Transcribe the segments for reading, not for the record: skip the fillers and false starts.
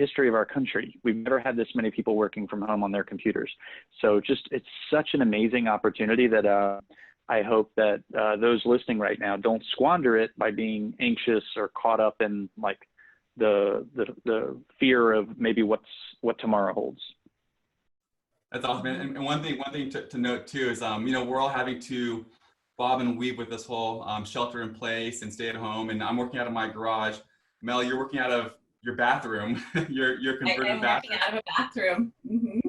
history of our country. We've never had this many people working from home on their computers. So just, it's such an amazing opportunity that I hope that those listening right now don't squander it by being anxious or caught up in like the fear of maybe what tomorrow holds. That's awesome. And one thing to note too is, you know, we're all having to bob and weave with this whole shelter in place and stay at home. And I'm working out of my garage. Mel, you're working out of your bathroom, your converted bathroom. I'm working out of a bathroom. Mm-hmm.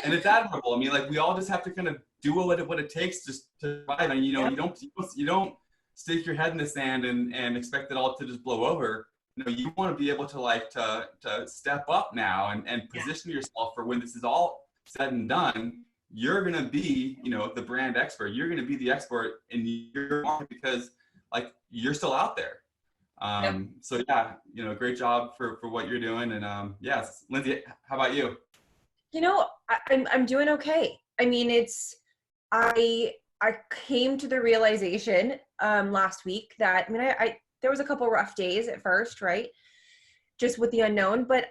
And it's admirable. I mean, like, we all just have to kind of do what it takes just to survive. And, you know, you don't stick your head in the sand and expect it all to just blow over. You know, you want to be able to like to step up now and position yourself for when this is all said and done. You're going to be, you know, the brand expert. You're going to be the expert in your market because like you're still out there. So yeah, you know, great job for what you're doing. And yes, Lindsay, how about you? You know, I'm doing okay. I mean, I came to the realization last week that, I mean, there was a couple rough days at first, right? Just with the unknown, but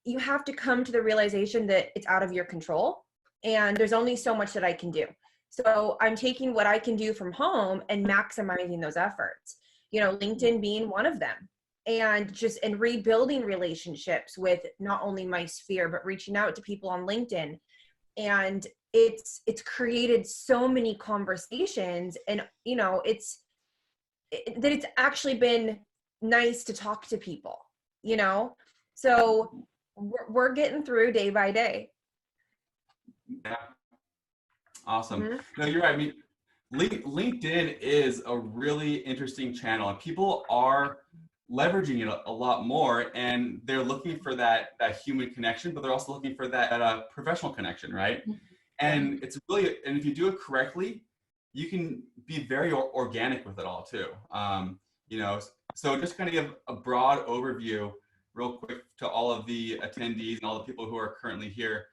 you have to come to the realization that it's out of your control and there's only so much that I can do. So I'm taking what I can do from home and maximizing those efforts, you know, LinkedIn being one of them, and rebuilding relationships with not only my sphere, but reaching out to people on LinkedIn. And it's created so many conversations, and, you know, it's actually been nice to talk to people, you know? So we're getting through day by day. Yeah. Awesome. Mm-hmm. No, you're right. I mean, LinkedIn is a really interesting channel, and people are leveraging it a lot more, and they're looking for that human connection, but they're also looking for that professional connection, right? And it's really, and if you do it correctly, you can be very organic with it all too. You know, so just kind of give a broad overview real quick to all of the attendees and all the people who are currently here.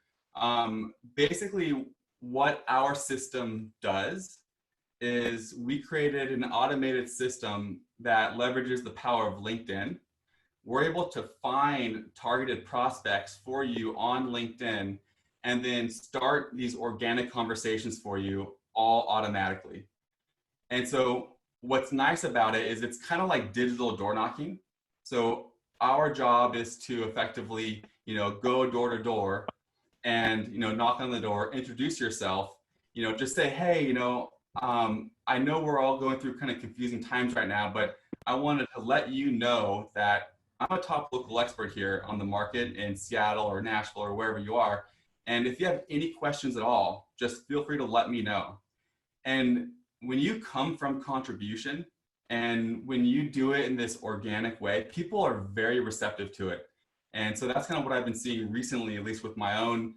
Basically, what our system does is we created an automated system that leverages the power of LinkedIn. We're able to find targeted prospects for you on LinkedIn and then start these organic conversations for you all automatically. And so what's nice about it is it's kind of like digital door knocking. So our job is to effectively, you know, go door to door and, you know, knock on the door, introduce yourself, you know, just say, hey, you know, I know we're all going through kind of confusing times right now, but I wanted to let you know that I'm a top local expert here on the market in Seattle or Nashville or wherever you are. And if you have any questions at all, just feel free to let me know. And when you come from contribution and when you do it in this organic way, people are very receptive to it. And so that's kind of what I've been seeing recently, at least with my own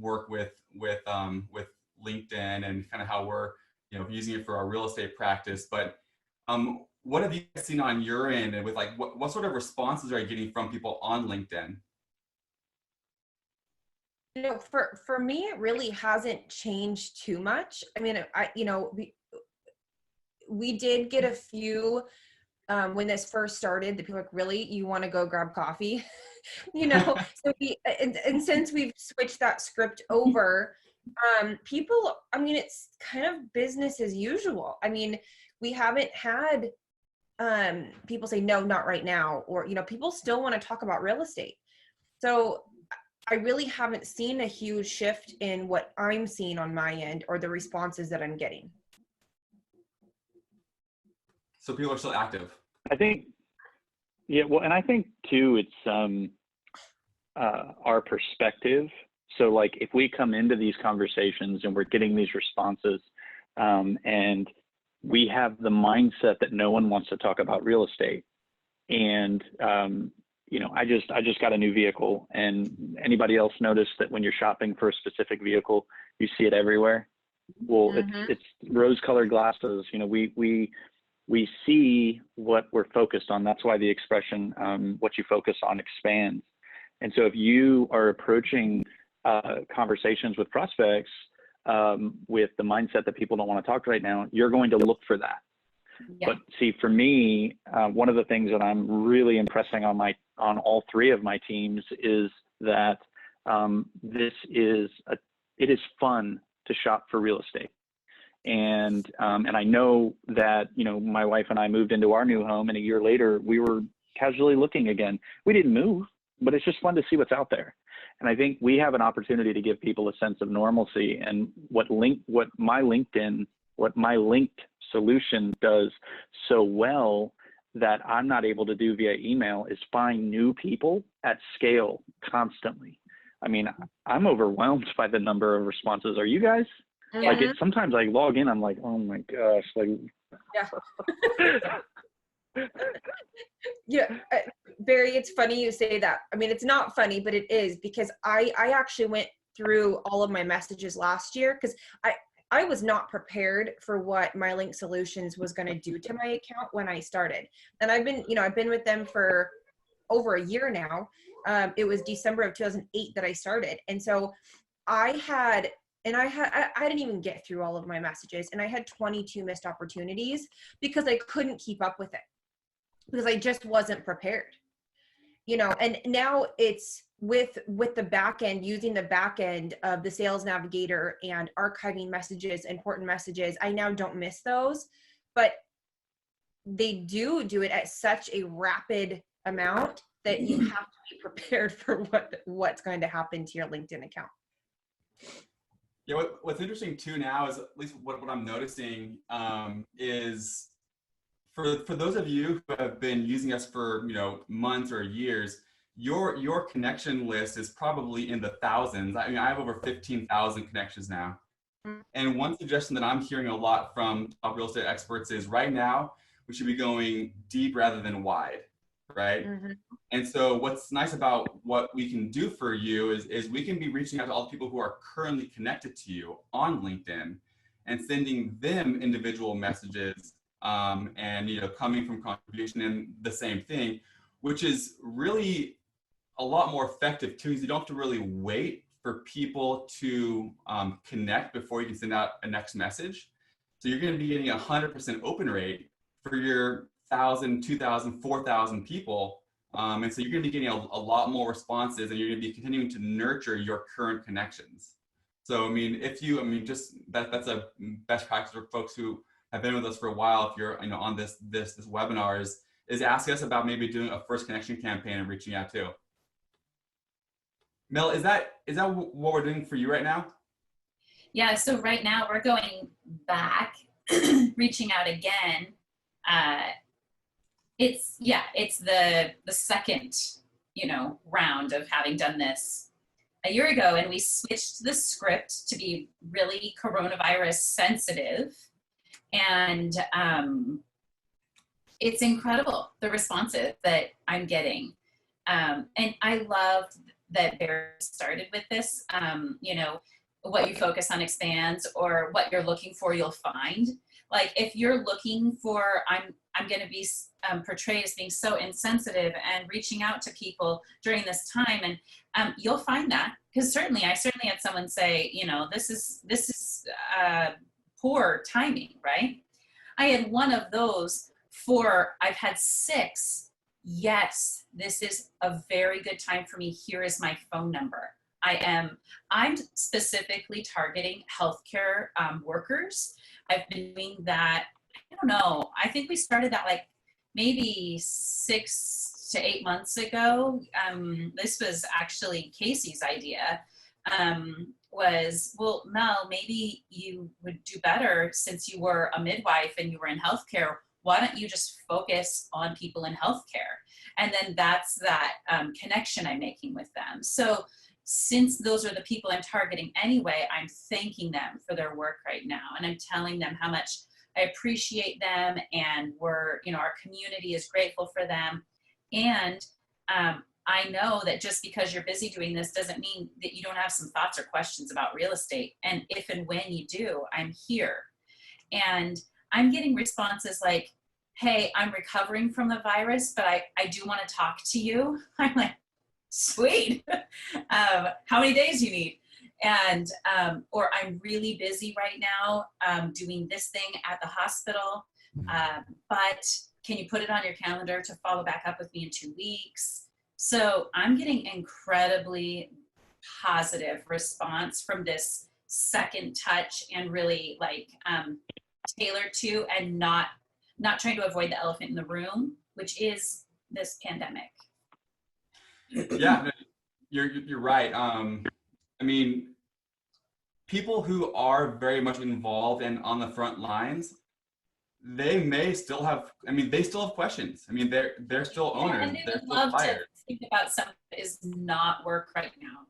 work with LinkedIn and kind of how we're, you know, using it for our real estate practice. But what have you seen on your end, and with like what sort of responses are you getting from people on LinkedIn? You know, for me, it really hasn't changed too much. I mean, you know, we did get a few when this first started, the people were like, really, you want to go grab coffee? You know, so and since we've switched that script over, people, I mean, it's kind of business as usual. I mean, we haven't had people say, no, not right now, or, you know, people still want to talk about real estate. So I really haven't seen a huge shift in what I'm seeing on my end or the responses that I'm getting. So people are still active. I think, yeah, well, and I think too, it's our perspective. So like if we come into these conversations and we're getting these responses and we have the mindset that no one wants to talk about real estate, and you know, I just got a new vehicle, and anybody else notice that when you're shopping for a specific vehicle, you see it everywhere? Well, it's rose-colored glasses. You know, we see what we're focused on. That's why the expression, what you focus on expands. And so if you are approaching conversations with prospects with the mindset that people don't want to talk right now, you're going to look for that. Yeah. But see, for me, one of the things that I'm really impressing on all three of my teams is that it is fun to shop for real estate. And I know that, my wife and I moved into our new home, and a year later we were casually looking again. We didn't move, but it's just fun to see what's out there. And I think we have an opportunity to give people a sense of normalcy. And what my linked solution does so well that I'm not able to do via email is find new people at scale constantly. I mean, I'm overwhelmed by the number of responses. Are you guys? Yeah. Like, sometimes I log in, I'm like, oh my gosh, like. Yeah. Yeah, Barry, it's funny you say that. I mean, it's not funny, but it is, because I actually went through all of my messages last year, because I was not prepared for what My Link Solutions was going to do to my account when I started. And I've been with them for over a year now. It was December of 2008 that I started. And so I didn't even get through all of my messages, and I had 22 missed opportunities because I couldn't keep up with it, because I just wasn't prepared, and now it's with the back end, using the back end of the Sales Navigator and archiving messages, important messages. I now don't miss those, but they do it at such a rapid amount that you have to be prepared for what's going to happen to your LinkedIn account. Yeah, what's interesting too now is, at least what I'm noticing, is for those of you who have been using us for months or years, your connection list is probably in the thousands. I mean, I have over 15,000 connections now. And one suggestion that I'm hearing a lot from top real estate experts is, right now we should be going deep rather than wide, right? Mm-hmm. And so what's nice about what we can do for you is we can be reaching out to all the people who are currently connected to you on LinkedIn and sending them individual messages, and coming from contribution and the same thing, which is really a lot more effective too, because you don't have to really wait for people to connect before you can send out a next message. So you're going to be getting 100% open rate for your 1,000, 2,000, 4,000 people. And so you're going to be getting a lot more responses, and you're going to be continuing to nurture your current connections. So, that's a best practice for folks who have been with us for a while. If you're, on this webinar, is ask us about maybe doing a first connection campaign and reaching out too. Mel, is that what we're doing for you right now? Yeah, so right now we're going back, reaching out again. It's the second, round of having done this a year ago, and we switched the script to be really coronavirus sensitive. And it's incredible, the responses that I'm getting. And I loved that Barry started with this, what you focus on expands, or what you're looking for, you'll find. Like, if you're looking for, I'm going to be portrayed as being so insensitive and reaching out to people during this time, and you'll find that, because I certainly had someone say, this is poor timing, right? I had one of those I've had 6. Yes, this is a very good time for me. Here is my phone number. I'm specifically targeting healthcare workers. I've been doing that, I don't know, I think we started that like maybe 6 to 8 months ago. This was actually Casey's idea. Well, Mel, maybe you would do better since you were a midwife and you were in healthcare. Why don't you just focus on people in healthcare? And then that's that connection I'm making with them. So since those are the people I'm targeting anyway, I'm thanking them for their work right now. And I'm telling them how much I appreciate them, and our community is grateful for them. And I know that just because you're busy doing this doesn't mean that you don't have some thoughts or questions about real estate. And if and when you do, I'm here. And I'm getting responses like, hey, I'm recovering from the virus, but I do want to talk to you. I'm like, sweet. How many days do you need? And or I'm really busy right now doing this thing at the hospital. but can you put it on your calendar to follow back up with me in 2 weeks? So I'm getting incredibly positive response from this second touch, and really like tailored to, and not trying to avoid the elephant in the room, which is this pandemic. Yeah, no, you're right. I mean, people who are very much involved and on the front lines, they may still have, I mean, they still have questions. I mean, they're still owners. And they they're would still love buyers. to think about something that is not work right now.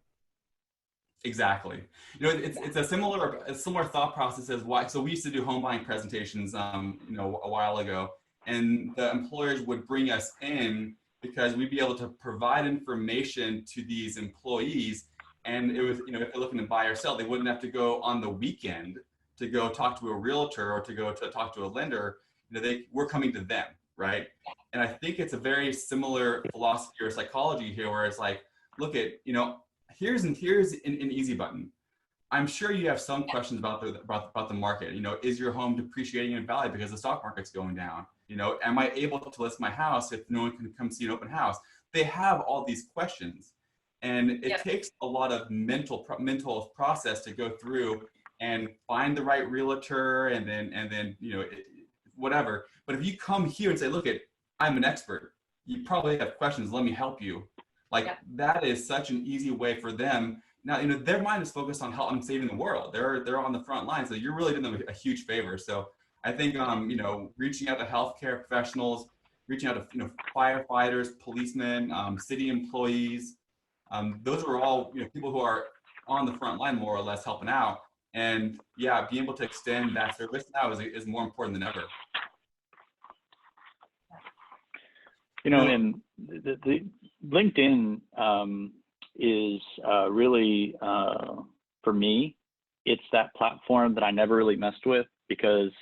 Exactly. You know, it's a similar thought process as why. So we used to do home buying presentations, you know, a while ago, and the employers would bring us in because we'd be able to provide information to these employees. And it was, you know, if they're looking to buy or sell, they wouldn't have to go on the weekend to go talk to a realtor or to go to talk to a lender. You know, we're coming to them, right? And I think it's a very similar philosophy or psychology here, where it's like, look at, you know, here's an easy button. I'm sure you have some questions about the market. You know, is your home depreciating in value because the stock market's going down? You know, am I able to list my house if no one can come see an open house? They have all these questions, and it takes a lot of mental process to go through and find the right realtor, and then you know, whatever. But if you come here and say, look, I'm an expert, you probably have questions, let me help you. Like that is such an easy way for them. Now, you know, their mind is focused on how I'm saving the world. They're on the front line. So you're really doing them a huge favor. So I think, you know, reaching out to healthcare professionals, reaching out to, you know, firefighters, policemen, city employees, those are all, you know, people who are on the front line more or less helping out. And yeah, being able to extend that service now is more important than ever. You know, and the LinkedIn is really, for me, it's that platform that I never really messed with, because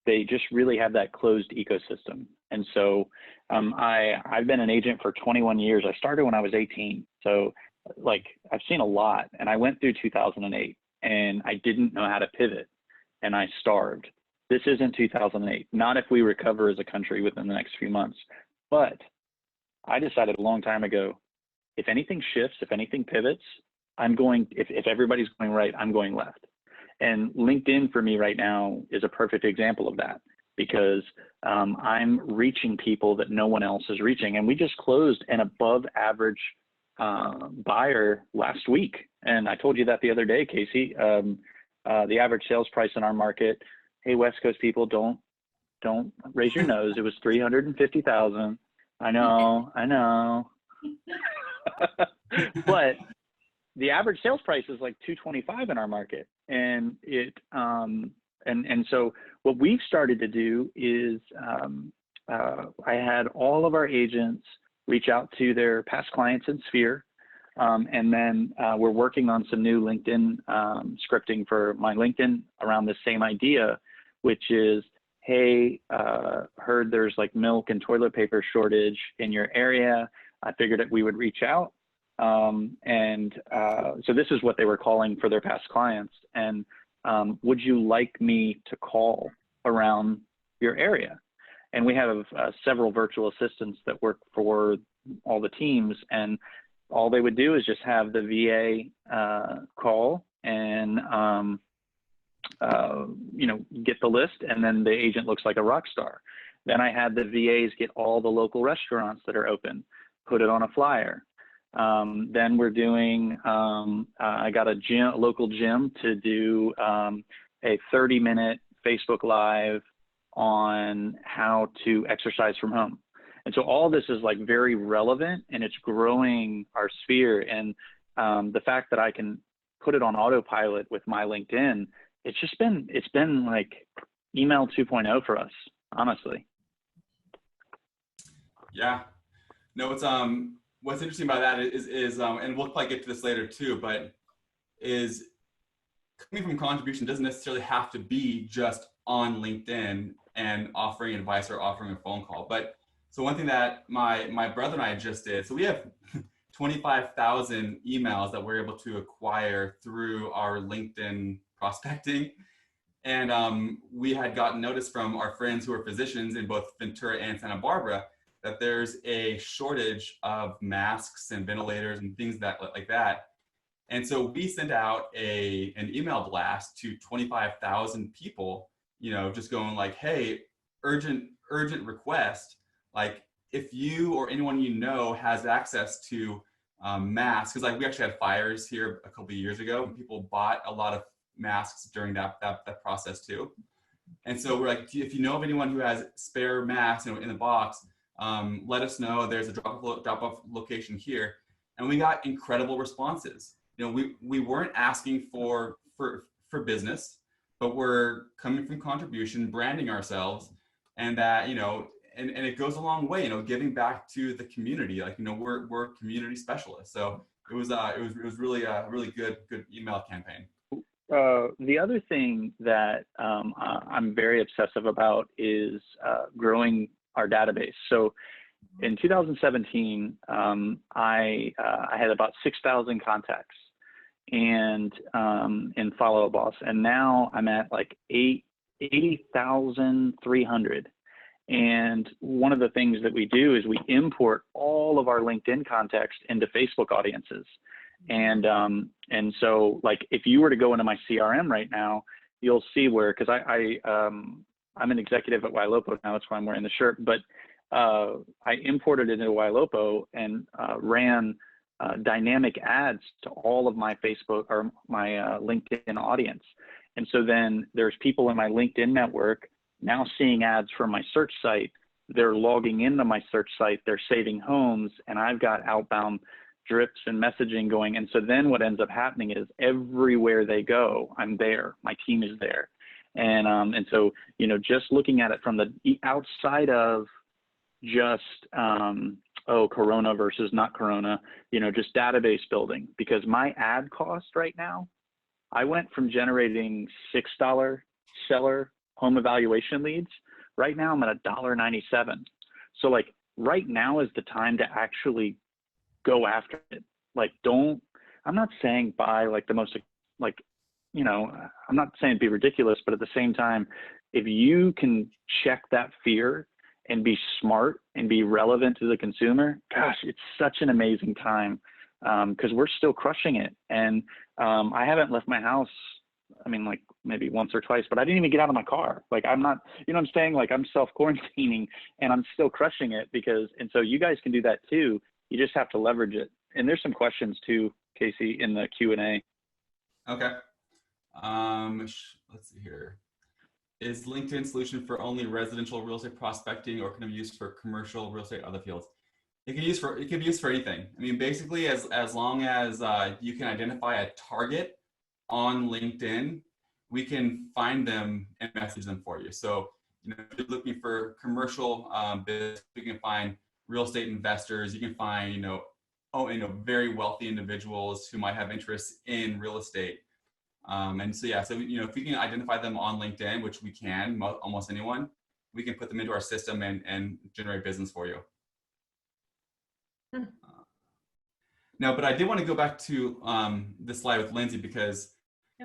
they just really have that closed ecosystem. And so I've been an agent for 21 years. I started when I was 18. So like I've seen a lot, and I went through 2008 and I didn't know how to pivot, and I starved. This isn't 2008, not if we recover as a country within the next few months. But I decided a long time ago, if anything shifts, if anything pivots, if everybody's going right, I'm going left. And LinkedIn for me right now is a perfect example of that, because I'm reaching people that no one else is reaching. And we just closed an above average buyer last week. And I told you that the other day, Casey. The average sales price in our market, hey, West Coast people, don't raise your nose. It was $350,000. I know. But the average sales price is like $225 in our market. And and so what we've started to do is I had all of our agents reach out to their past clients in Sphere. And then we're working on some new LinkedIn scripting for my LinkedIn around the same idea, which is, hey, heard there's like milk and toilet paper shortage in your area. I figured that we would reach out. So this is what they were calling for their past clients. And would you like me to call around your area? And we have several virtual assistants that work for all the teams, and all they would do is just have the VA call and you know, get the list, and then the agent looks like a rock star. Then I had the VAs get all the local restaurants that are open, put it on a flyer. Then we're doing, I got a local gym to do a 30-minute Facebook Live on how to exercise from home. And so all this is like very relevant, and it's growing our sphere. And the fact that I can put it on autopilot with my LinkedIn, it's been like email 2.0 for us, honestly. Yeah. No, what's interesting about that is and we'll probably get to this later too, but is coming from contribution doesn't necessarily have to be just on LinkedIn and offering advice or offering a phone call. But so one thing that my brother and I just did, so we have 25,000 emails that we're able to acquire through our LinkedIn prospecting. And we had gotten notice from our friends who are physicians in both Ventura and Santa Barbara that there's a shortage of masks and ventilators and things like that. And so we sent out an email blast to 25,000 people, just going like, hey, urgent request. Like, if you or anyone has access to masks, because like we actually had fires here a couple of years ago, and people bought a lot of masks during that process too. And so we're like, if you know of anyone who has spare masks in the box, let us know. There's a drop-off location here. And we got incredible responses. We weren't asking for business, but we're coming from contribution, branding ourselves, and that, and it goes a long way, giving back to the community. Like, we're community specialists. So it was really a really good email campaign. The other thing that I'm very obsessive about is growing our database. So in 2017, I had about 6,000 contacts and in Follow Up Boss, and now I'm at like 80,300. And one of the things that we do is we import all of our LinkedIn context into Facebook audiences. And so like, if you were to go into my CRM right now, you'll see where, cause I'm an executive at Ylopo now, that's why I'm wearing the shirt, but I imported it into Ylopo and ran dynamic ads to all of my Facebook or my LinkedIn audience. And so then there's people in my LinkedIn network now seeing ads from my search site. They're logging into my search site, they're saving homes, and I've got outbound drips and messaging going. And so then what ends up happening is everywhere they go, I'm there, my team is there. And so, just looking at it from the outside of just, Corona versus not Corona, just database building, because my ad cost right now, I went from generating $6 seller home evaluation leads. Right now I'm at $1.97. So like right now is the time to actually go after it. Like, I'm not saying buy like the most, like, I'm not saying be ridiculous, but at the same time, if you can check that fear and be smart and be relevant to the consumer, gosh, it's such an amazing time, because we're still crushing it. And I haven't left my house, I mean, like maybe once or twice, but I didn't even get out of my car. Like, I'm not, I'm saying, like, I'm self-quarantining and I'm still crushing it and so you guys can do that too. You just have to leverage it. And there's some questions too, Casey, in the Q&A. Okay. Let's see here. Is LinkedIn solution for only residential real estate prospecting, or can it be used for commercial real estate, other fields? It can be used for anything. I mean, basically, as long as you can identify a target on LinkedIn, we can find them and message them for you. So, if you're looking for commercial business, you can find real estate investors. You can find, very wealthy individuals who might have interests in real estate. And so, yeah, so, if we can identify them on LinkedIn, which we can, almost anyone, we can put them into our system and generate business for you. Now, but I did want to go back to this slide with Lindsay, because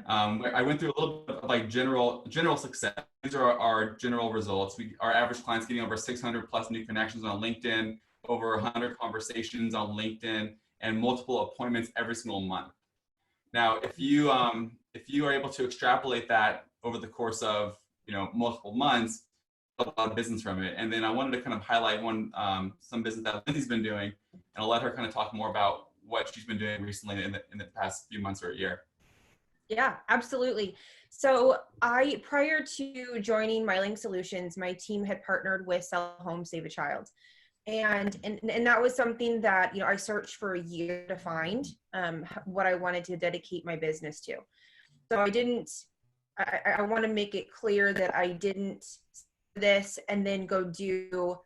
I went through a little bit of like general success. These are our general results. Our average client's getting over 600 plus new connections on LinkedIn, over 100 conversations on LinkedIn, and multiple appointments every single month. Now, if you are able to extrapolate that over the course of multiple months, a lot of business from it. And then I wanted to kind of highlight some business that Lindsay's been doing, and I'll let her kind of talk more about what she's been doing recently in the past few months or a year. Yeah, absolutely. So prior to joining MyLink Solutions, my team had partnered with Sell a Home, Save a Child. And that was something that, I searched for a year to find what I wanted to dedicate my business to. So I want to make it clear that I didn't this and then go do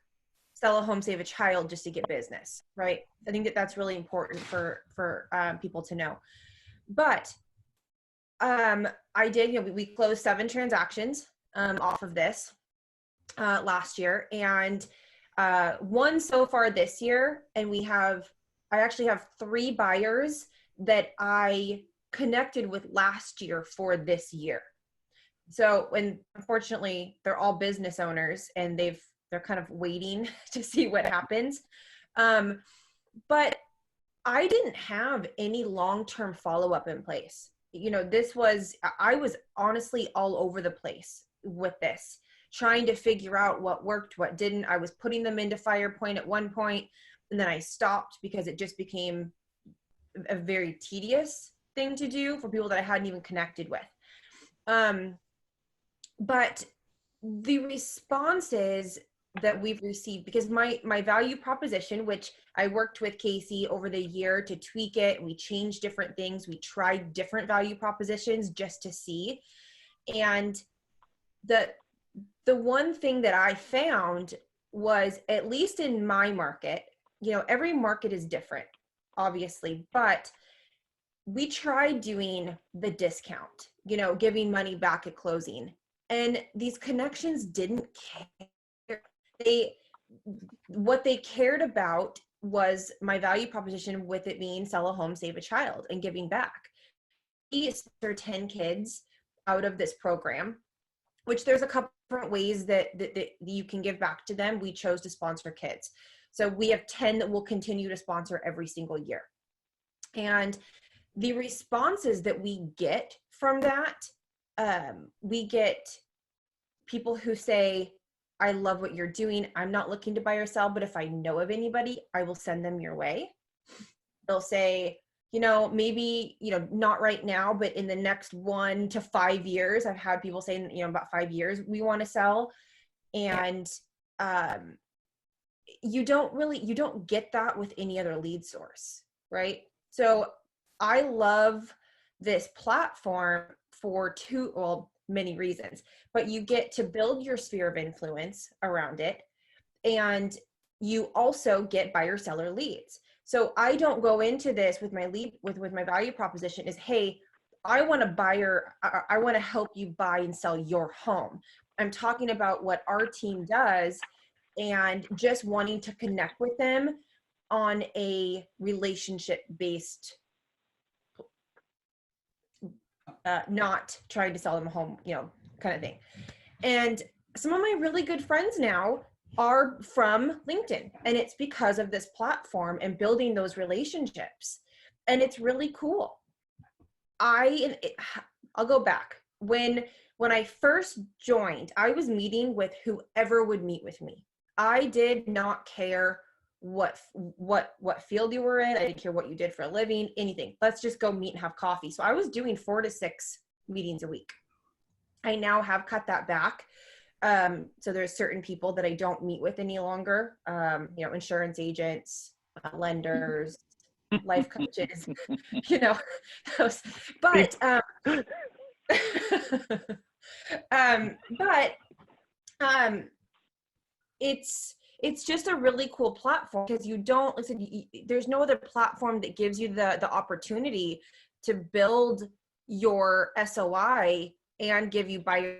Sell a Home, Save a Child just to get business, right? I think that's really important for people to know. But I did, we closed 7 transactions off of this last year, and 1 so far this year. And I actually have 3 buyers that I connected with last year for this year. So when unfortunately they're all business owners and they're kind of waiting to see what happens. But I didn't have any long-term follow-up in place. I was honestly all over the place with this, trying to figure out what worked, what didn't. I was putting them into FirePoint at one point, and then I stopped because it just became a very tedious thing to do for people that I hadn't even connected with. But the responses that we've received, because my value proposition, which I worked with Casey over the year to tweak it, we changed different things, we tried different value propositions just to see. And the one thing that I found was, at least in my market, every market is different, obviously, but we tried doing the discount, giving money back at closing. And these connections didn't care. What they cared about was my value proposition, with it being sell a home, save a child, and giving back. We sponsor 10 kids out of this program, which there's a couple different ways that you can give back to them. We chose to sponsor kids. So we have 10 that we'll continue to sponsor every single year. And the responses that we get from that, we get people who say, I love what you're doing. I'm not looking to buy or sell, but if I know of anybody, I will send them your way. They'll say, maybe, not right now, but in the next 1 to 5 years, I've had people saying, about 5 years, we want to sell. And you don't get that with any other lead source, right? So I love this platform for many reasons, but you get to build your sphere of influence around it, and you also get buyer seller leads. So I don't go into this with my with my value proposition is, hey, I want to help you buy and sell your home. I'm talking about what our team does, and just wanting to connect with them on a relationship based, not trying to sell them a home, kind of thing. And some of my really good friends now are from LinkedIn, and it's because of this platform and building those relationships. And it's really cool. I'll go back. When I first joined, I was meeting with whoever would meet with me. I did not care what field you were in. I didn't care what you did for a living, anything. Let's just go meet and have coffee. So I was doing 4 to 6 meetings a week. I now have cut that back. So there's certain people that I don't meet with any longer. Insurance agents, lenders, life coaches, those. But it's just a really cool platform, because there's no other platform that gives you the opportunity to build your SOI and give you buyer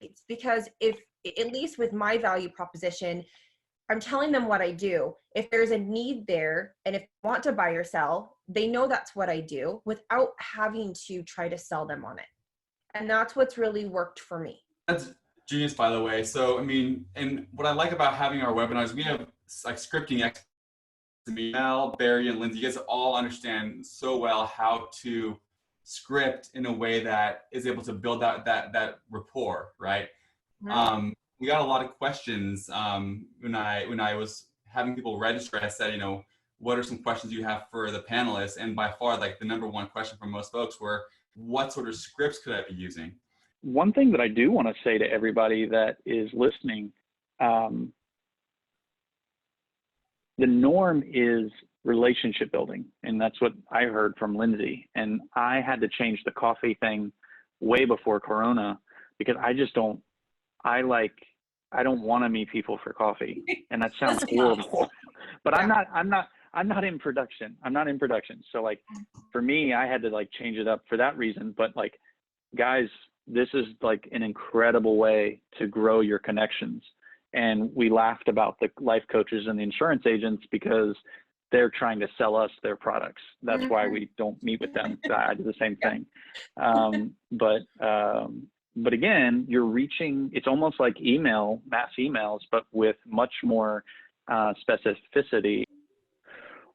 leads. Because if, at least with my value proposition, I'm telling them what I do. If there's a need there, and if they want to buy or sell, they know that's what I do without having to try to sell them on it. And that's what's really worked for me. That's genius, by the way. So, and what I like about having our webinars, we have like scripting experts. Mel, Barry, and Lindsay, you guys all understand so well how to script in a way that is able to build that rapport, right? Mm-hmm. We got a lot of questions when I was having people register. I said, what are some questions you have for the panelists? And by far, like the number one question from most folks were, what sort of scripts could I be using? One thing that I do want to say to everybody that is listening, the norm is relationship building. And that's what I heard from Lindsay. And I had to change the coffee thing way before Corona, because I don't want to meet people for coffee. And that sounds horrible, but yeah. I'm not in production. So like, for me, I had to like change it up for that reason. But like, guys, this is like an incredible way to grow your connections. And we laughed about the life coaches and the insurance agents because they're trying to sell us their products. That's why we don't meet with them. I do the same thing. But again, you're reaching, it's almost like email, mass emails, but with much more specificity.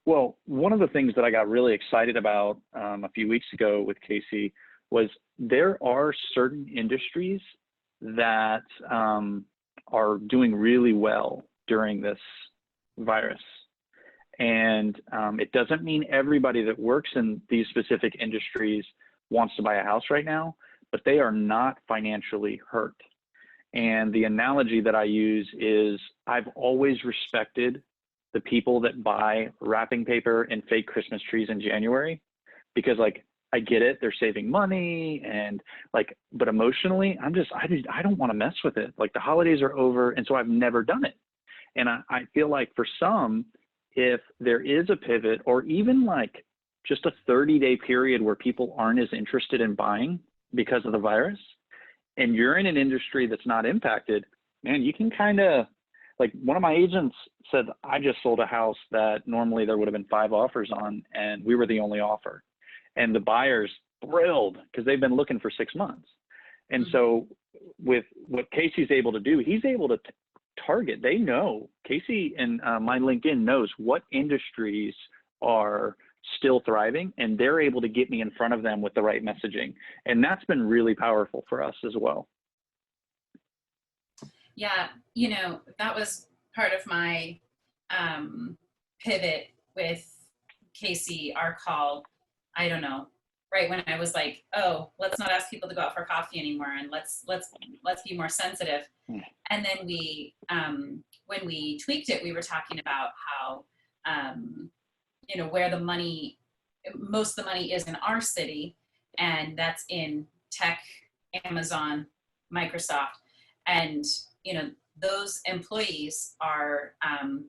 Well, one of the things that I got really excited about a few weeks ago with Casey was there are certain industries that are doing really well during this virus. And it doesn't mean everybody that works in these specific industries wants to buy a house right now, but they are not financially hurt. And the analogy that I use is I've always respected the people that buy wrapping paper and fake Christmas trees in January, because like, I get it, they're saving money and like, but emotionally, I don't want to mess with it. Like the holidays are over. And so I've never done it. And I feel like for some, if there is a pivot or even like just a 30-day period where people aren't as interested in buying because of the virus, and you're in an industry that's not impacted, man, you can kind of, like one of my agents said, I just sold a house that normally there would have been 5 offers on, and we were the only offer. And the buyers thrilled because they've been looking for 6 months. And so with what Casey's able to do, he's able to target. They know, Casey and my LinkedIn knows what industries are still thriving, and they're able to get me in front of them with the right messaging. And that's been really powerful for us as well. Yeah, you know, that was part of my pivot with Casey, our call, I don't know, right when I was like, oh, let's not ask people to go out for coffee anymore, and let's be more sensitive. And then we, when we tweaked it, we were talking about how, you know, where the money, most of the money is in our city, and that's in tech, Amazon, Microsoft, and you know, those employees are,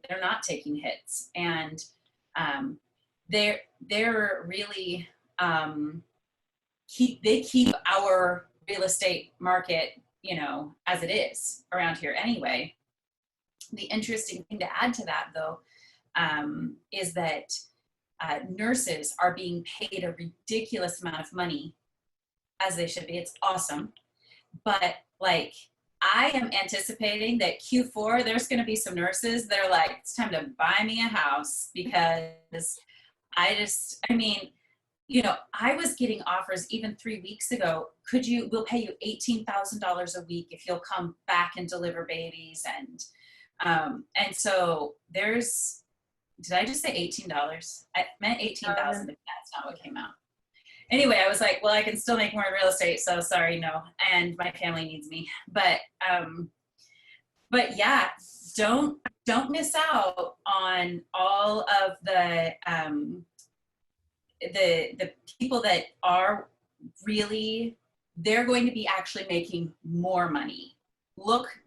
they're not taking hits, and they're really, they keep our real estate market, you know, as it is around here anyway. The interesting thing to add to that though, is that nurses are being paid a ridiculous amount of money, as they should be. It's awesome. But like, I am anticipating that Q4, there's going to be some nurses that are like, it's time to buy me a house, because I mean, you know, I was getting offers even 3 weeks ago. We'll pay you $18,000 a week if you'll come back and deliver babies. And so there's, did I just say $18? I meant 18,000, but that's not what came out. Anyway, I was like, well, I can still make more in real estate, so sorry, no. And my family needs me. But yeah, don't miss out on all of the people that are really, they're going to be actually making more money.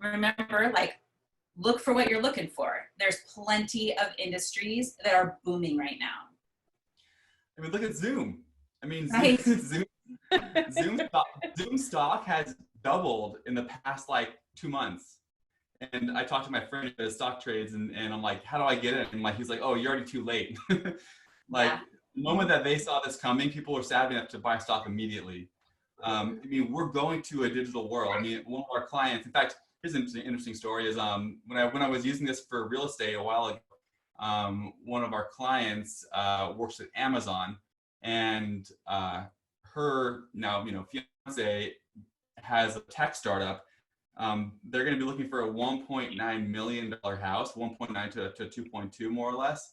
Remember, like, look for what you're looking for. There's plenty of industries that are booming right now. I mean, look at Zoom. I mean, right. Zoom stock has doubled in the past like 2 months. And I talked to my friend who does stock trades, and I'm like, how do I get it? And like, he's like, oh, you're already too late. Like, yeah. The moment that they saw this coming, people were savvy enough to buy stock immediately. I mean, we're going to a digital world. I mean, one of our clients, in fact, here's an interesting story is when I was using this for real estate a while ago, one of our clients works at Amazon, and her now, you know, fiance has a tech startup. They're going to be looking for a $1.9 million house, 1.9 to 2.2 more or less,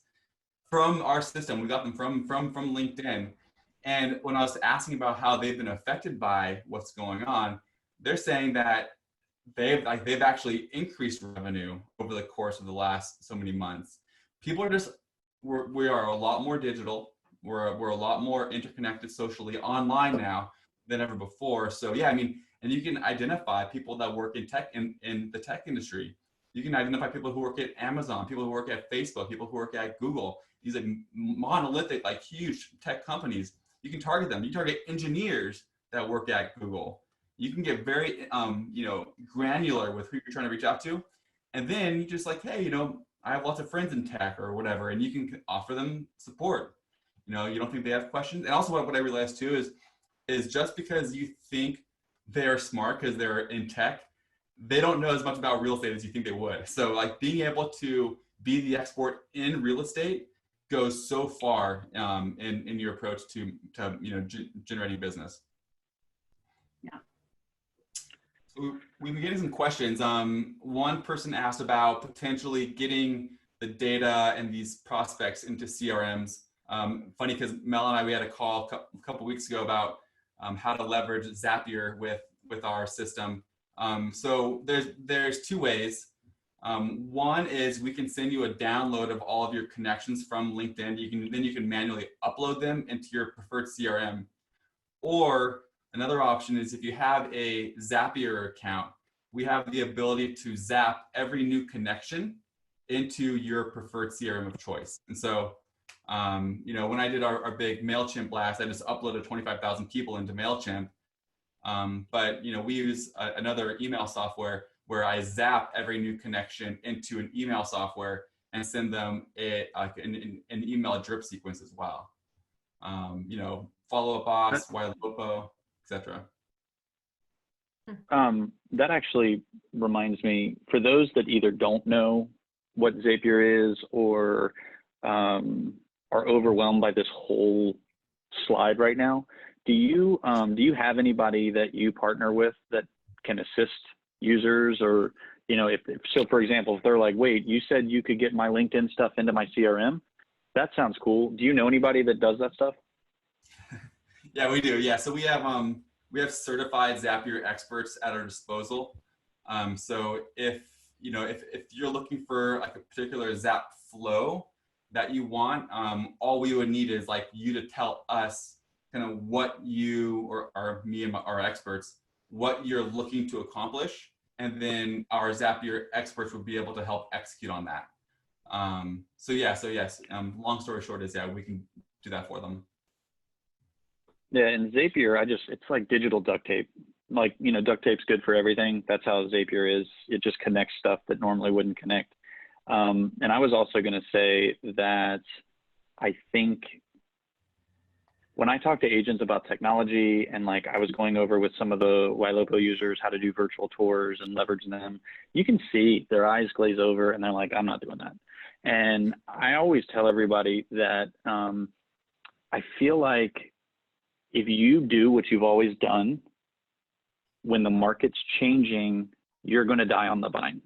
from our system. We got them from LinkedIn. And when I was asking about how they've been affected by what's going on, they're saying that they've actually increased revenue over the course of the last so many months. People are just, we are a lot more digital. We're a lot more interconnected socially online now than ever before. So yeah, I mean, and you can identify people that work in tech, in the tech industry. You can identify people who work at Amazon, people who work at Facebook, people who work at Google, these like monolithic, like huge tech companies. You can target them. You target engineers that work at Google. You can get very, you know, granular with who you're trying to reach out to. And then you just like, hey, you know, I have lots of friends in tech or whatever, and you can offer them support. You know, you don't think they have questions. And also what I realized too is just because you think they're smart because they're in tech. They don't know as much about real estate as you think they would. So like being able to be the expert in real estate goes so far in your approach to generating business. Yeah. So we've been getting some questions. One person asked about potentially getting the data and these prospects into CRMs. Funny because Mel and I, we had a call a couple weeks ago about how to leverage Zapier with our system. So there's two ways. One is we can send you a download of all of your connections from LinkedIn. You can manually upload them into your preferred CRM. Or another option is if you have a Zapier account, we have the ability to zap every new connection into your preferred CRM of choice. And so, when I did our big MailChimp blast, I just uploaded 25,000 people into MailChimp. But we use another email software where I zap every new connection into an email software and send them an email drip sequence as well. Follow up boss, Ylopo, etc. That actually reminds me, for those that either don't know what Zapier is or are overwhelmed by this whole slide right now, do you have anybody that you partner with that can assist users? Or if so, for example, if they're like, wait, you said you could get my LinkedIn stuff into my CRM, that sounds cool. Do you know anybody that does that stuff? Yeah, we do. Yeah, so we have certified Zapier experts at our disposal. So if you're looking for like a particular Zap flow that you want, all we would need is like you to tell us kind of what you or me and our experts, what you're looking to accomplish, and then our Zapier experts would be able to help execute on that. So yes, long story short is, we can do that for them. Yeah, and Zapier, it's like digital duct tape. Like, duct tape's good for everything. That's how Zapier is. It just connects stuff that normally wouldn't connect. And I was also going to say that I think when I talk to agents about technology, and like I was going over with some of the Ylopo users how to do virtual tours and leverage them, you can see their eyes glaze over and they're like, I'm not doing that. And I always tell everybody that I feel like if you do what you've always done, when the market's changing, you're going to die on the vine.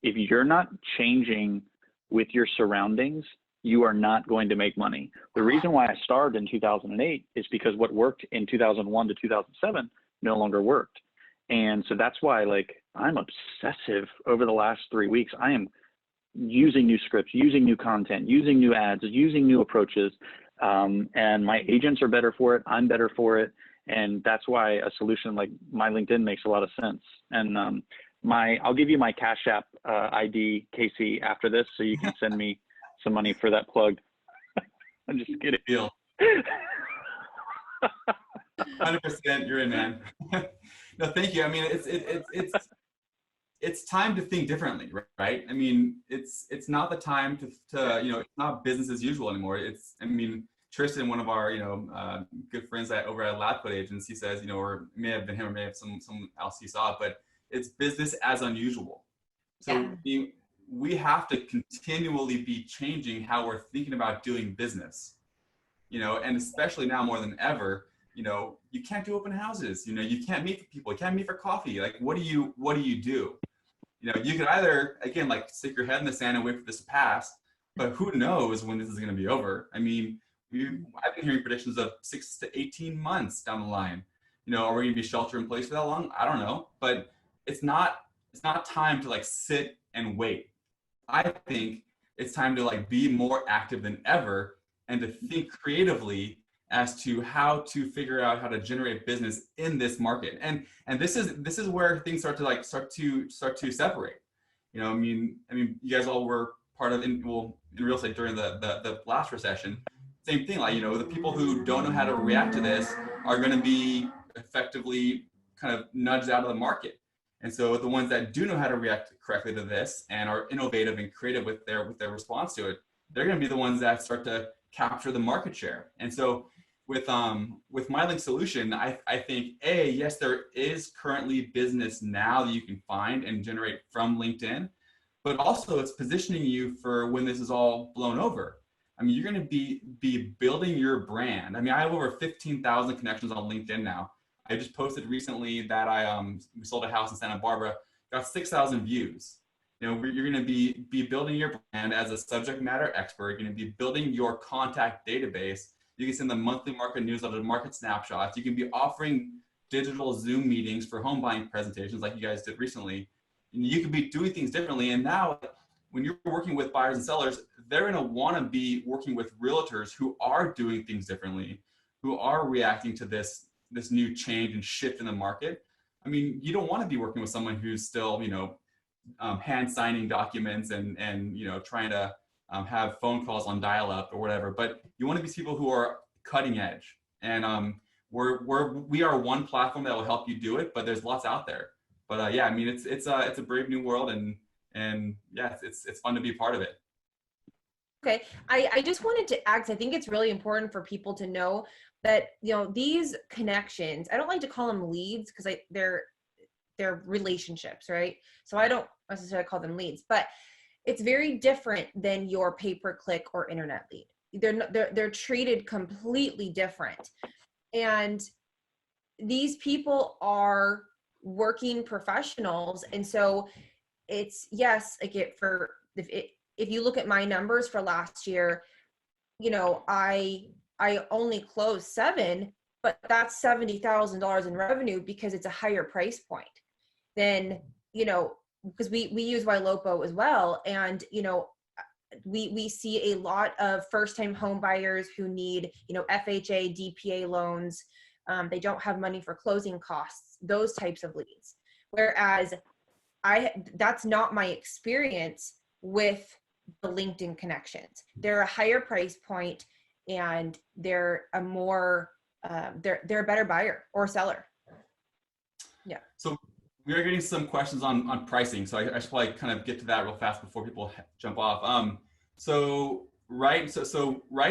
If you're not changing with your surroundings, you are not going to make money. The reason why I started in 2008 is because what worked in 2001 to 2007 no longer worked. And so that's why, like, I'm obsessive over the last 3 weeks. I am using new scripts, using new content, using new ads, using new approaches. And my agents are better for it. I'm better for it. And that's why a solution like my LinkedIn makes a lot of sense. And I'll give you my Cash App ID, Casey, after this, so you can send me some money for that plug. I'm just kidding. Deal. 100%, you're in, man. No, thank you. I mean, it's time to think differently, right? I mean, it's not the time to it's not business as usual anymore. Tristan, one of our good friends over at LabCode Agents, he says, or it may have been him or may have someone else he saw it, but it's business as unusual. So yeah. We have to continually be changing how we're thinking about doing business, and especially now more than ever, you can't do open houses, you can't meet people, you can't meet for coffee. Like, what do you do? You can either, again, like stick your head in the sand and wait for this to pass, but who knows when this is going to be over? I mean, I've been hearing predictions of 6 to 18 months down the line. Are we going to be shelter in place for that long? I don't know, but it's not time to like sit and wait. I think it's time to like be more active than ever and to think creatively as to how to figure out how to generate business in this market. And this is where things start to separate. I mean, you guys all were part of in real estate during the last recession. Same thing, like, the people who don't know how to react to this are going to be effectively kind of nudged out of the market. And so the ones that do know how to react correctly to this and are innovative and creative with their response to it, they're going to be the ones that start to capture the market share. And so with MyLink solution, I think yes, there is currently business now that you can find and generate from LinkedIn, but also it's positioning you for when this is all blown over. I mean, you're going to be building your brand. I mean, I have over 15,000 connections on LinkedIn now. I just posted recently that we sold a house in Santa Barbara, got 6,000 views. You know, you're going to be building your brand as a subject matter expert. You're going to be building your contact database. You can send the monthly market newsletter, market snapshots. You can be offering digital Zoom meetings for home buying presentations like you guys did recently. You could be doing things differently. And now when you're working with buyers and sellers, they're going to want to be working with realtors who are doing things differently, who are reacting to this new change and shift in the market. I mean, you don't want to be working with someone who's still, hand signing documents and trying to have phone calls on dial-up or whatever. But you want to be people who are cutting edge. And we are one platform that will help you do it, but there's lots out there. But yeah, I mean, it's a brave new world, and yeah, it's fun to be part of it. Okay, I just wanted to add, 'cause I think it's really important for people to know that, these connections, I don't like to call them leads because they're relationships, right? So I don't necessarily call them leads, but it's very different than your pay-per-click or internet lead. They're treated completely different. And these people are working professionals. And so it's, yes, if you look at my numbers for last year, I only closed 7, but that's $70,000 in revenue because it's a higher price point than, because we use Ylopo as well. And, we see a lot of first-time home buyers who need, FHA, DPA loans. They don't have money for closing costs, those types of leads. Whereas that's not my experience with the LinkedIn connections. They're a higher price point and they're a more, they're a better buyer or seller. Yeah. So we are getting some questions on pricing. So I should probably kind of get to that real fast before people jump off. So right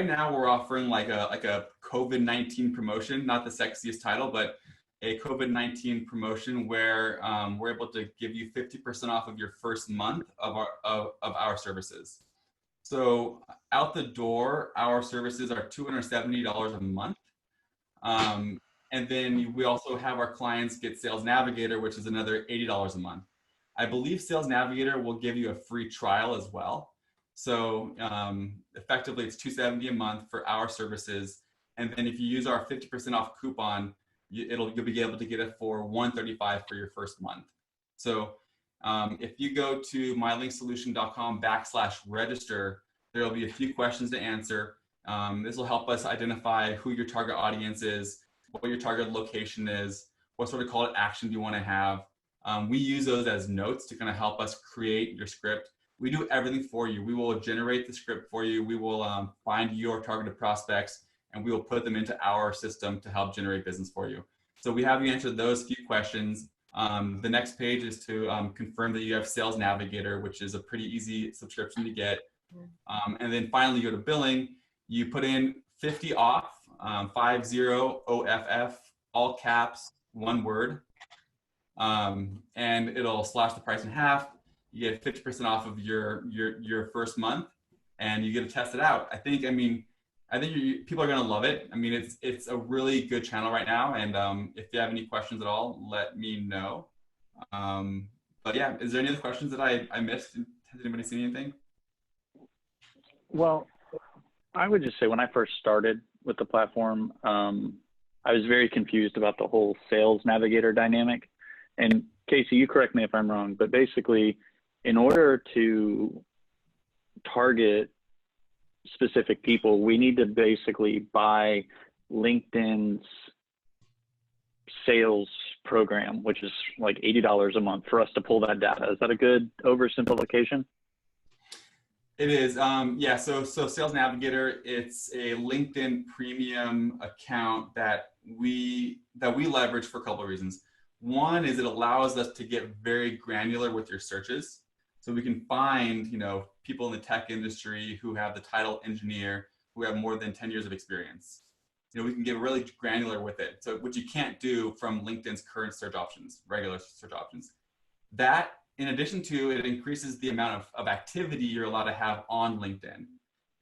now we're offering like a COVID-19 promotion, not the sexiest title, but a COVID-19 promotion where we're able to give you 50% off of your first month of our services. So out the door, our services are $270 a month. And then we also have our clients get Sales Navigator, which is another $80 a month. I believe Sales Navigator will give you a free trial as well. So effectively it's $270 a month for our services. And then if you use our 50% off coupon, you'll be able to get it for $135 for your first month. So if you go to mylinksolution.com/register, there'll be a few questions to answer. This will help us identify who your target audience is, what your target location is, what sort of call to action do you want to have. We use those as notes to kind of help us create your script. We do everything for you. We will generate the script for you. We will find your targeted prospects, and we will put them into our system to help generate business for you. So we have you answer those few questions. The next page is to confirm that you have Sales Navigator, which is a pretty easy subscription to get. And then finally, you go to billing. You put in 50 off, 50 OFF, all caps, one word, and it'll slash the price in half. You get 50% off of your first month, and you get to test it out. I think people are going to love it. I mean, it's a really good channel right now. And if you have any questions at all, let me know. But yeah, is there any other questions that I missed? Has anybody seen anything? Well, I would just say when I first started with the platform, I was very confused about the whole Sales Navigator dynamic. And Casey, you correct me if I'm wrong, but basically in order to target specific people, we need to basically buy LinkedIn's sales program, which is like $80 a month for us to pull that data. Is that a good oversimplification? It is. Yeah. So Sales Navigator, it's a LinkedIn premium account that we leverage for a couple of reasons. One is it allows us to get very granular with your searches. So we can find, people in the tech industry who have the title engineer, who have more than 10 years of experience. we can get really granular with it. So which you can't do from LinkedIn's current search options, regular search options. That, in addition to, it increases the amount of activity you're allowed to have on LinkedIn.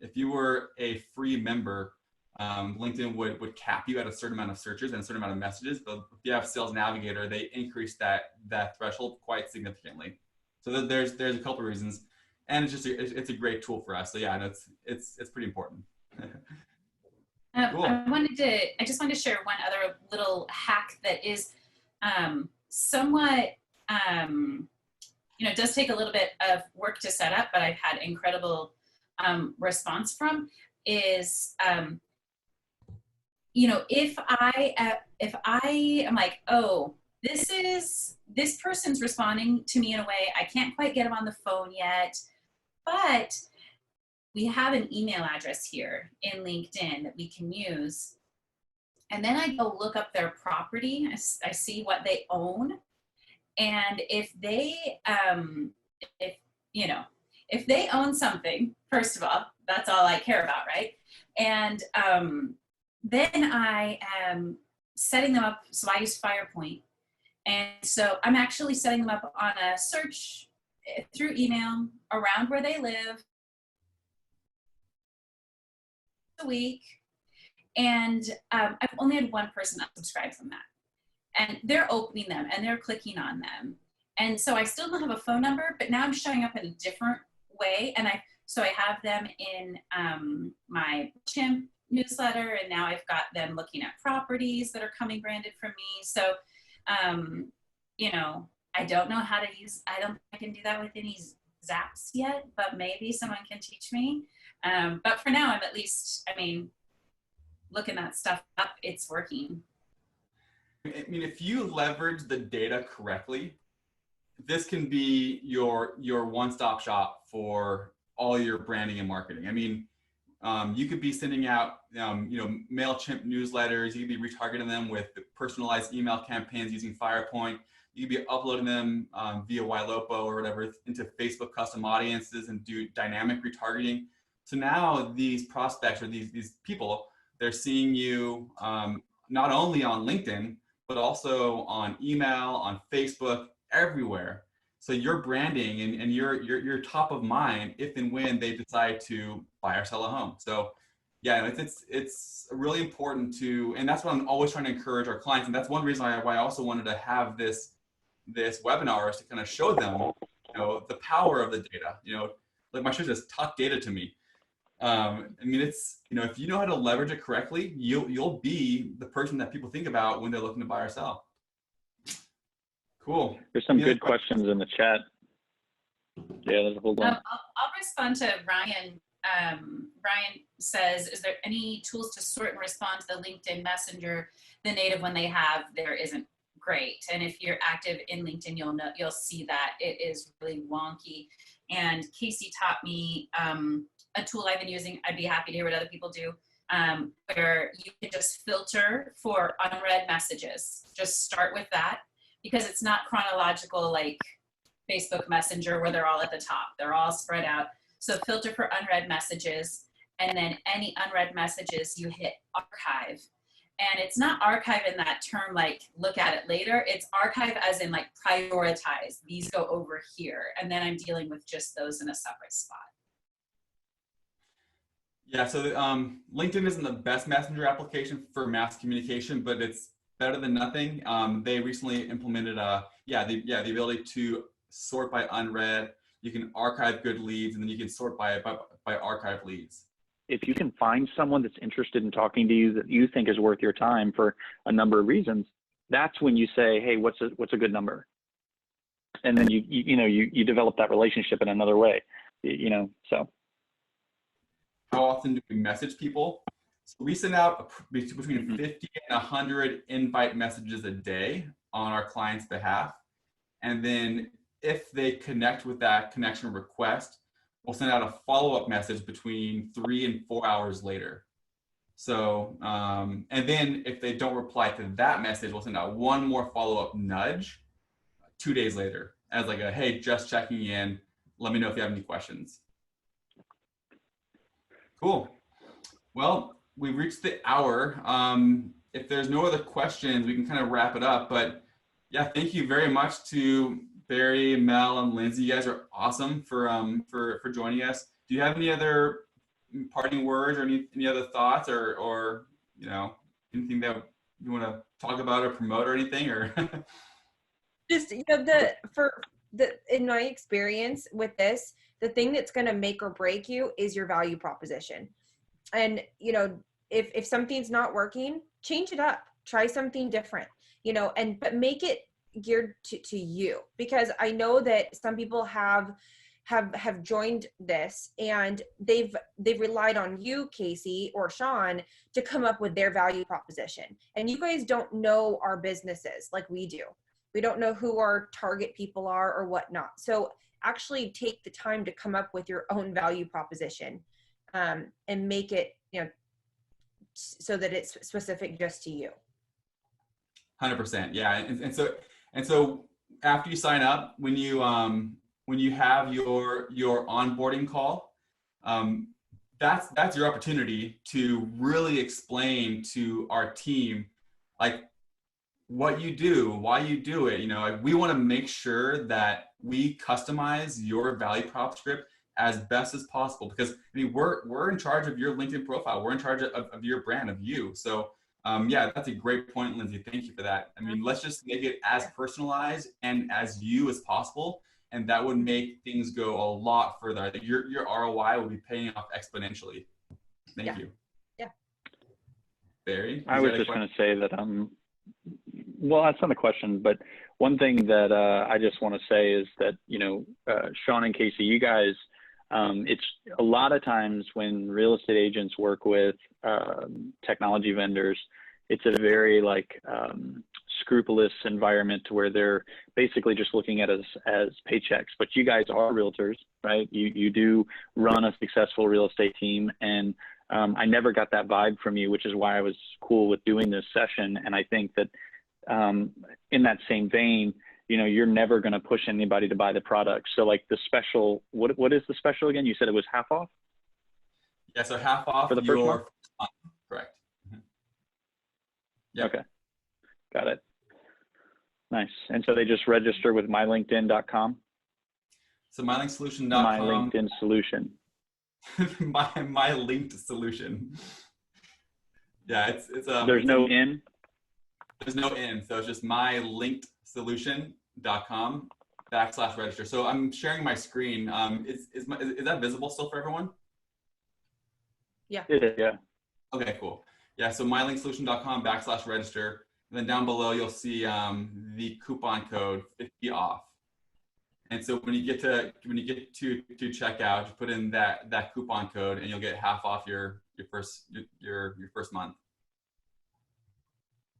If you were a free member, LinkedIn would cap you at a certain amount of searches and a certain amount of messages. But if you have Sales Navigator, they increase that threshold quite significantly. So there's a couple of reasons, and it's a great tool for us. So yeah, and it's pretty important. Cool. I just wanted to share one other little hack that is somewhat, it does take a little bit of work to set up, but I've had incredible response from is, if I am like, oh, this person's responding to me in a way, I can't quite get them on the phone yet, but we have an email address here in LinkedIn that we can use. And then I go look up their property. I see what they own. And if they, if they own something, first of all, that's all I care about, right? And then I am setting them up. So I use FirePoint. And so I'm actually setting them up on a search through email around where they live a week. And I've only had one person unsubscribe from that. And they're opening them and they're clicking on them. And so I still don't have a phone number, but now I'm showing up in a different way. And so I have them in my Chimp newsletter, and now I've got them looking at properties that are coming branded from me. So, I don't know how to I don't think I can do that with any Zaps yet, but maybe someone can teach me. But for now, I'm at least, looking that stuff up, it's working. If you leverage the data correctly, this can be your one-stop shop for all your branding and marketing. You could be sending out, MailChimp newsletters. You could be retargeting them with personalized email campaigns using FirePoint. You could be uploading them via Ylopo or whatever into Facebook custom audiences and do dynamic retargeting. So now these prospects or these people, they're seeing you not only on LinkedIn, but also on email, on Facebook, everywhere. So you're branding and you're top of mind if and when they decide to buy or sell a home. So yeah, it's really important and that's what I'm always trying to encourage our clients. And that's one reason why I also wanted to have this webinar, is to kind of show them, the power of the data. Like my show says, talk data to me. It's, if you know how to leverage it correctly, you'll be the person that people think about when they're looking to buy or sell. Cool. There's some good questions in the chat. Yeah, there's a whole bunch. I'll respond to Ryan. Ryan says, is there any tools to sort and respond to the LinkedIn Messenger? The native one they have there isn't great. And if you're active in LinkedIn, you'll see that it is really wonky. And Casey taught me a tool I've been using. I'd be happy to hear what other people do, where you can just filter for unread messages. Just start with that, because it's not chronological like Facebook Messenger where they're all at the top. They're all spread out. So filter for unread messages, and then any unread messages you hit archive. And it's not archive in that term like look at it later. It's archive as in like prioritize. These go over here. And then I'm dealing with just those in a separate spot. Yeah, so LinkedIn isn't the best messenger application for mass communication, but it's better than nothing. They recently implemented the ability to sort by unread. You can archive good leads, and then you can sort by archive leads. If you can find someone that's interested in talking to you that you think is worth your time for a number of reasons, that's when you say, hey, what's a good number? And then you develop that relationship in another way, so. How often do we message people? So we send out between 50 and 100 invite messages a day on our client's behalf. And then if they connect with that connection request, we'll send out a follow-up message between 3 and 4 hours later. So, and then if they don't reply to that message, we'll send out one more follow-up nudge 2 days later as like hey, just checking in. Let me know if you have any questions. Cool. Well, we've reached the hour. If there's no other questions, we can kind of wrap it up. But yeah, thank you very much to Barry, Mel, and Lindsay. You guys are awesome for joining us. Do you have any other parting words or any other thoughts or anything that you want to talk about or promote or anything or? Just in my experience with this, the thing that's going to make or break you is your value proposition. And if something's not working, change it up, try something different, but make it geared to you, because I know that some people have joined this and they've relied on you, Casey or Sean, to come up with their value proposition. And you guys don't know our businesses like we do. We don't know who our target people are or whatnot. So actually take the time to come up with your own value proposition, and make it, so that it's specific just to you. 100%. Yeah. And so after you sign up, when you have your onboarding call, that's your opportunity to really explain to our team, like, what you do, why you do it. We want to make sure that we customize your value prop script as best as possible, because we're in charge of your LinkedIn profile. We're in charge of your brand, of you. So yeah, that's a great point, Lindsay. Thank you for that. Let's just make it as personalized and as you as possible, and that would make things go a lot further. I think your ROI will be paying off exponentially. Thank you. Yeah. Barry? I was just going to say that, well, that's not a question, but one thing that I just want to say is that, Sean and Casey, you guys, it's a lot of times when real estate agents work with technology vendors, it's a very scrupulous environment to where they're basically just looking at us as paychecks. But you guys are realtors, right? You do run a successful real estate team, and I never got that vibe from you, which is why I was cool with doing this session. And I think that in that same vein, you're never going to push anybody to buy the product. So the special, what is the special again? You said it was half off? Yeah, so half off for the first month? Correct. Mm-hmm. Yeah. Okay. Got it. Nice. And so they just register with mylinkedin.com? So mylinksolution.com. My LinkedIn solution. my linked solution. Yeah, it's there's no in? There's no in. So it's just mylinkedsolution.com/register. So I'm sharing my screen. Is that visible still for everyone? Yeah. It is, yeah. Okay, cool. Yeah, so mylinksolution.com/register. And then down below, you'll see the coupon code 50 off. And so when you get to checkout, just put in that coupon code, and you'll get half off your first month.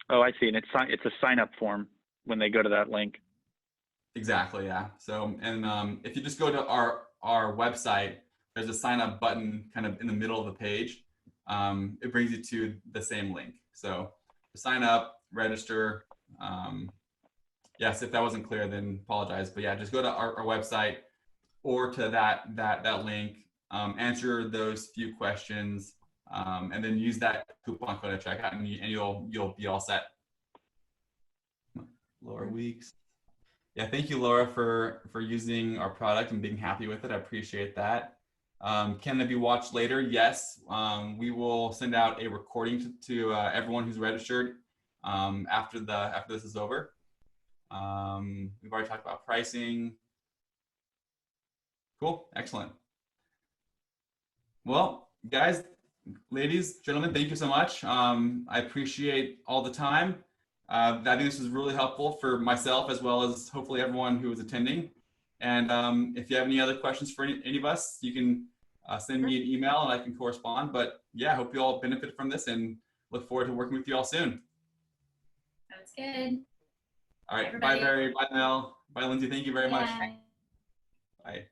Oh, I see. And it's a sign up form when they go to that link. Exactly. Yeah. So, and if you just go to our website, there's a sign up button kind of in the middle of the page. It brings you to the same link. So sign up, register. Yes, if that wasn't clear, then apologize. But yeah, just go to our website or to that link, answer those few questions, and then use that coupon code at checkout, and you'll be all set. Laura Weeks. Yeah, thank you, Laura, for using our product and being happy with it. I appreciate that. Can it be watched later? Yes. We will send out a recording to everyone who's registered after this is over. We've already talked about pricing. Cool. Excellent. Well, guys, ladies, gentlemen, thank you so much. I appreciate all the time. I think this was really helpful for myself as well as hopefully everyone who was attending. And if you have any other questions for any of us, you can send me an email and I can correspond. But yeah, I hope you all benefit from this and look forward to working with you all soon. Sounds good. All right. Everybody. Bye, Barry. Bye, Mel. Bye, Lindsay. Thank you very much. Bye. Bye.